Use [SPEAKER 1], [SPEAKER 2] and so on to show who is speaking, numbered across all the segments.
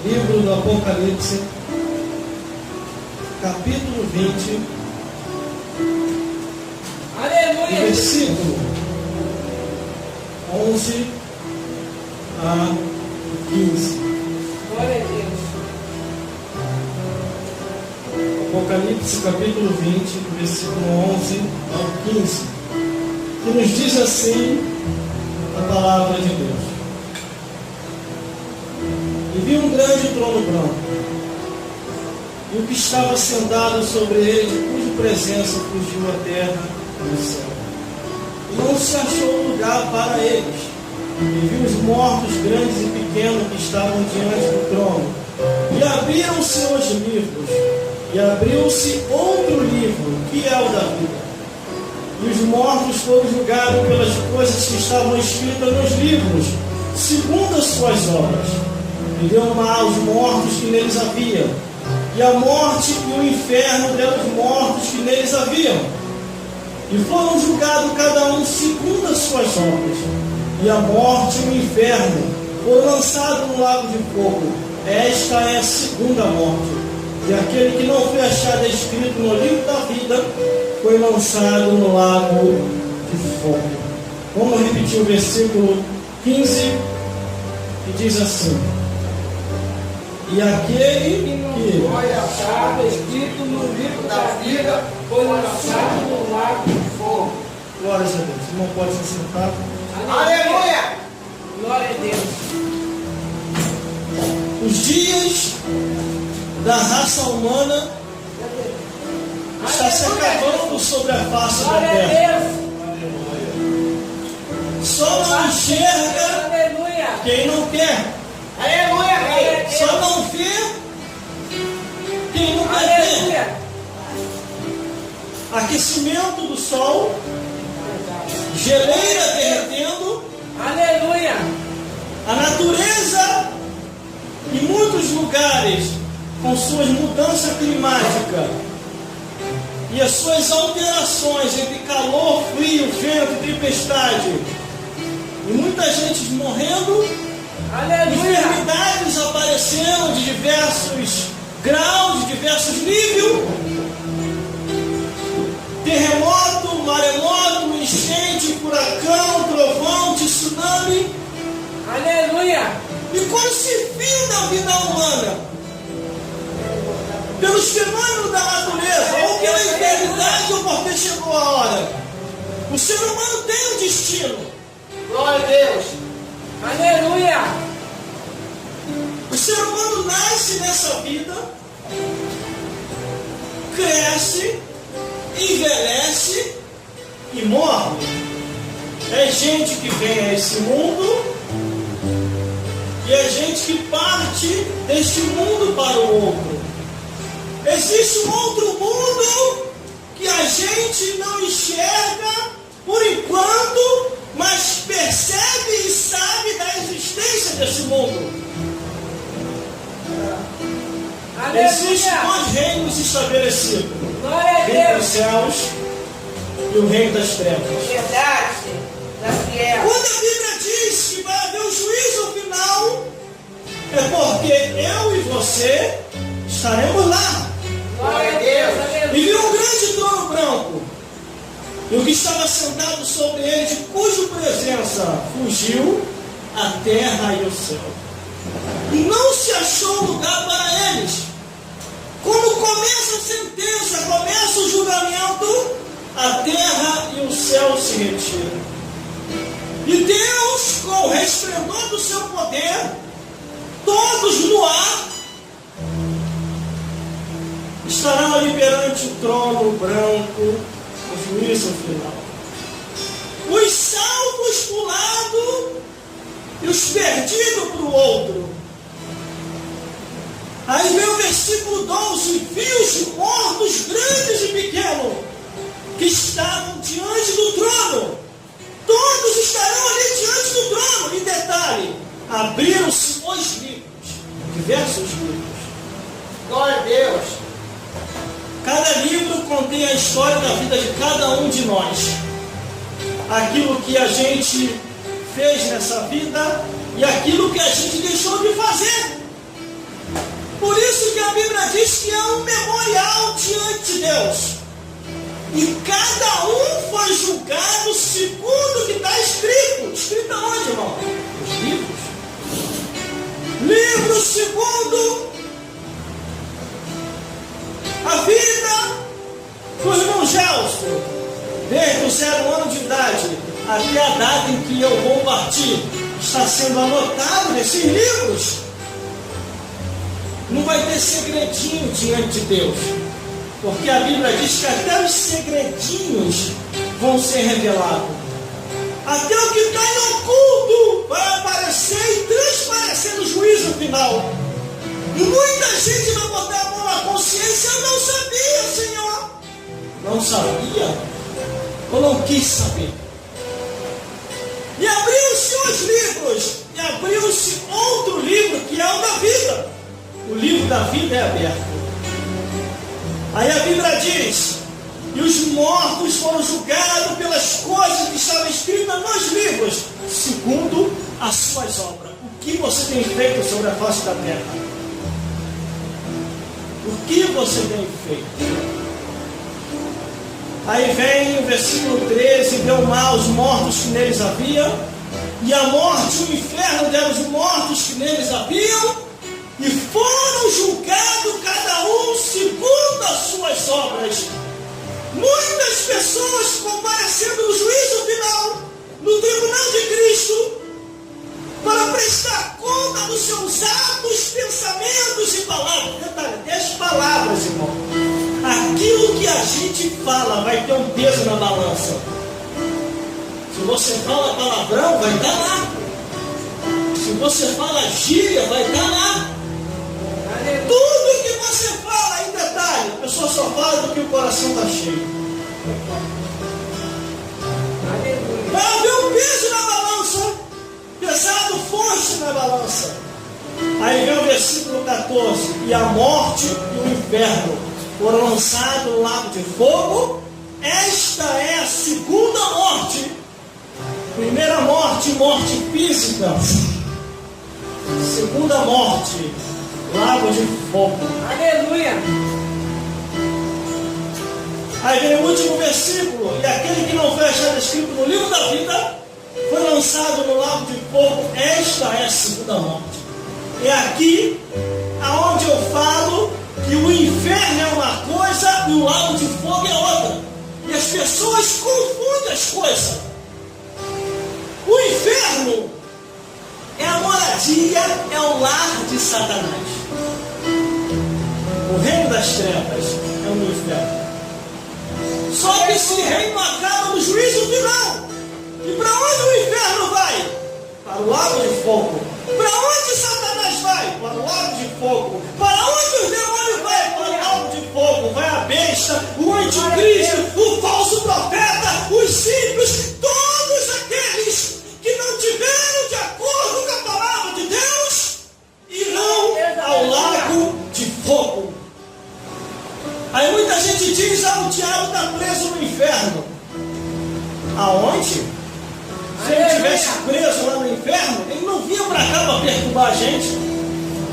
[SPEAKER 1] livro do Apocalipse, capítulo 20,
[SPEAKER 2] Aleluia.
[SPEAKER 1] versículo 11 a 15.
[SPEAKER 2] Glória a Deus.
[SPEAKER 1] Apocalipse, capítulo 20, versículo 11 ao 15, que nos diz assim a palavra de Deus. E vi um grande trono branco, e o que estava sentado sobre ele, de cuja presença fugiu a terra e o céu. E não se achou lugar para eles. E vi os mortos, grandes e pequenos, que estavam diante do trono. E abriram-se os livros, e abriu-se outro livro, que é o da vida. E os mortos foram julgados pelas coisas que estavam escritas nos livros, segundo as suas obras. E deu mal aos mortos que neles havia, e a morte e o inferno deram os mortos que neles haviam. E foram julgados cada um segundo as suas obras. E a morte e o inferno foram lançados no lago de fogo. Esta é a segunda morte. E aquele que não foi achado escrito no livro da vida foi lançado no lago de fogo. Vamos repetir o versículo 15, que diz assim: e aquele que
[SPEAKER 2] Foi achado escrito no livro da vida, foi lançado no lago de fogo.
[SPEAKER 1] glórias a Deus, não pode se sentar.
[SPEAKER 2] Aleluia. Glória a Deus.
[SPEAKER 1] Os dias da raça humana está se acabando sobre a face da
[SPEAKER 2] Glória a
[SPEAKER 1] terra.
[SPEAKER 2] Deus.
[SPEAKER 1] Só não enxerga
[SPEAKER 2] Aleluia.
[SPEAKER 1] quem não quer.
[SPEAKER 2] Aleluia. Glória a Deus.
[SPEAKER 1] Só não vê quem não quer ver.
[SPEAKER 2] Aleluia.
[SPEAKER 1] Aquecimento do sol, geleira derretendo,
[SPEAKER 2] Aleluia.
[SPEAKER 1] a natureza em muitos lugares com suas mudanças climáticas e as suas alterações entre calor, frio, vento, tempestade, e muita gente morrendo,
[SPEAKER 2] Aleluia.
[SPEAKER 1] enfermidades aparecendo de diversos graus, de diversos níveis, terremoto, maremoto, enchente, furacão, trovão, tsunami.
[SPEAKER 2] Aleluia.
[SPEAKER 1] E quando se viu da vida humana, pelos fenômenos da natureza, ou pela enfermidade, ou porque chegou a hora, o ser humano tem um destino.
[SPEAKER 2] Glória a Deus. Aleluia.
[SPEAKER 1] O ser humano nasce nessa vida, cresce, envelhece e morre. É gente que vem a esse mundo e é gente que parte deste mundo para o outro. Existe um outro mundo que a gente não enxerga por enquanto, mas percebe e sabe da existência desse mundo. Existem
[SPEAKER 2] Aleluia.
[SPEAKER 1] dois reinos estabelecidos:
[SPEAKER 2] Glória a
[SPEAKER 1] o reino dos
[SPEAKER 2] Deus.
[SPEAKER 1] céus e o reino das trevas.
[SPEAKER 2] Verdade. Da fiel.
[SPEAKER 1] Quando a Bíblia diz que vai haver um juízo final, é porque eu e você estaremos lá.
[SPEAKER 2] Glória a Deus.
[SPEAKER 1] E viu um
[SPEAKER 2] Aleluia.
[SPEAKER 1] grande trono branco, e o que estava sentado sobre ele, de cuja presença fugiu a terra e o céu. E não se achou lugar para eles. Quando começa a sentença, começa o julgamento, a terra e o céu se retiram. E Deus, com o resplendor do seu poder, todos no ar, estarão ali perante o trono branco, o juízo final. Os salvos para um lado e os perdidos para o outro. Aí vem o versículo 12: vi os mortos, grandes e pequenos, que estavam diante do trono. Todos estarão ali diante do trono. E detalhe, abriram-se os livros, diversos livros.
[SPEAKER 2] Glória a Deus.
[SPEAKER 1] Cada livro contém a história da vida de cada um de nós. Aquilo que a gente fez nessa vida e aquilo que a gente deixou de fazer. a Bíblia diz que é um memorial diante de Deus. E cada um foi julgado segundo o que está escrito. Escrito aonde, irmão? Os livros. Livro segundo a vida do irmão Gelson, desde o 0 ano de idade até a data em que eu vou partir, está sendo anotado nesses livros. Não vai ter segredinho diante de Deus, porque a Bíblia diz que até os segredinhos vão ser revelados. Até o que está em oculto vai aparecer e transparecer no juízo final. E muita gente vai botar a mão na consciência. Eu não sabia, Senhor. Não sabia? Ou não quis saber? E abriu-se os livros, e abriu-se outro livro, que é o da vida. O livro da vida é aberto. Aí a Bíblia diz: e os mortos foram julgados pelas coisas que estavam escritas nos livros, segundo as suas obras. O que você tem feito sobre a face da terra? O que você tem feito? Aí vem o versículo 13: deu mal aos mortos que neles havia, e a morte e o inferno deram os mortos que neles haviam, e foram julgados cada um segundo as suas obras. Muitas pessoas comparecendo no juízo final, no tribunal de Cristo, para prestar conta dos seus atos, pensamentos e palavras. Detalhe, até as palavras, irmão. Aquilo que a gente fala vai ter um peso na balança. Se você fala palavrão, vai estar lá. Se você fala gíria, vai estar lá. Tudo que você fala, em detalhe, a pessoa só fala do que o coração está cheio. Vai haver um peso na balança, pesado, forte na balança. Aí vem o versículo 14: e a morte e o inferno foram lançados no lago de fogo. Esta é a segunda morte. Primeira morte, morte física. Segunda morte, lago de fogo.
[SPEAKER 2] Aleluia.
[SPEAKER 1] Aí vem o último versículo: e aquele que não foi achado escrito no livro da vida foi lançado no lago de fogo. Esta é a segunda morte. É aqui aonde eu falo que o inferno é uma coisa e o lago de fogo é outra. E as pessoas confundem as coisas. O inferno é a moradia, é o lar de Satanás. O reino das trevas é o inferno. Só que esse reino acaba no juízo final. E para onde o inferno vai? Para o lago de fogo. Para onde Satanás vai? Para o lago de fogo. Para onde os demônios vai? Para o lago de fogo. Vai a besta, o anticristo, o falso profeta, os ímpios, todos aqueles que não tiveram de acordo com a palavra de Deus, irão ao lago de fogo. Aí muita gente diz: o diabo está preso no inferno. Aonde? Se ele estivesse preso lá no inferno, ele não vinha para cá para perturbar a gente.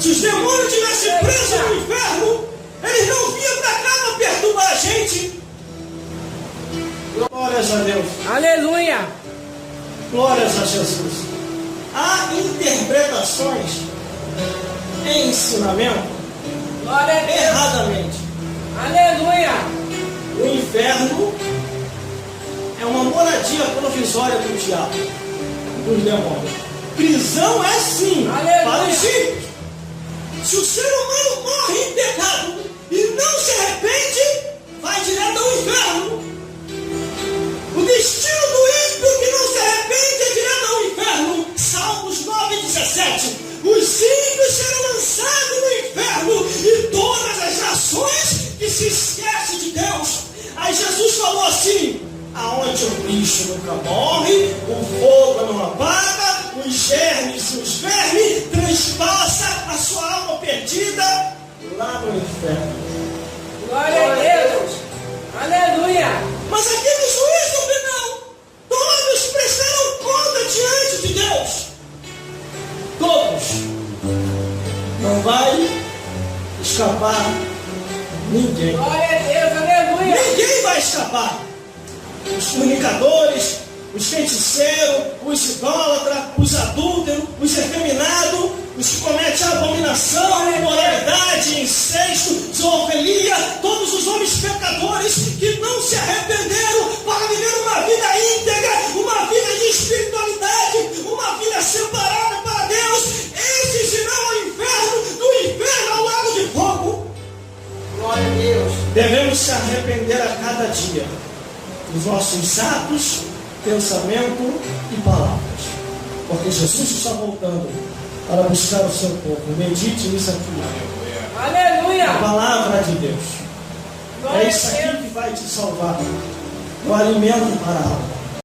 [SPEAKER 1] Se os demônios estivessem presos no inferno, eles não vinham para cá para perturbar a gente. Glórias a Deus.
[SPEAKER 2] Aleluia.
[SPEAKER 1] Glórias a Jesus. Há interpretações em ensinamento
[SPEAKER 2] Glória a Deus.
[SPEAKER 1] erradamente.
[SPEAKER 2] Aleluia.
[SPEAKER 1] O inferno é uma moradia provisória do diabo, dos demônios. Prisão é sim,
[SPEAKER 2] Aleluia.
[SPEAKER 1] para os ímpios. Se o ser humano morre em pecado e não se arrepende, vai direto ao inferno. O destino do ímpio que não se arrepende é direto ao inferno. Salmos 9:17. Os ímpios serão lançados no inferno e todas as nações que se esquecem de Deus. Aí Jesus falou assim: aonde o bicho nunca morre, o fogo não apaga, os germes e os vermes transpassa a sua alma perdida lá no inferno.
[SPEAKER 2] Glória a Deus. Aleluia.
[SPEAKER 1] Mas aqui no juízo final, todos prestarão conta diante de Deus. Todos. Não vai escapar ninguém.
[SPEAKER 2] Glória a Deus, aleluia.
[SPEAKER 1] Ninguém vai escapar. Os fornicadores, os feiticeiros, os idólatras, os adúlteros, os efeminados, os que cometem abominação, imoralidade, incesto, zoofilia, todos os homens pecadores que não se arrependeram para viver uma vida íntegra, uma vida de espiritualidade, uma vida separada para Deus, esses irão ao inferno, do inferno ao lago de fogo.
[SPEAKER 2] Glória a Deus.
[SPEAKER 1] Devemos se arrepender a cada dia dos nossos atos, pensamento e palavras, porque Jesus está voltando para buscar o seu povo. Medite nisso aqui.
[SPEAKER 2] Aleluia.
[SPEAKER 1] A palavra de Deus.
[SPEAKER 2] Glória
[SPEAKER 1] É
[SPEAKER 2] a
[SPEAKER 1] isso
[SPEAKER 2] Deus.
[SPEAKER 1] aqui que vai te salvar. O alimento para a alma.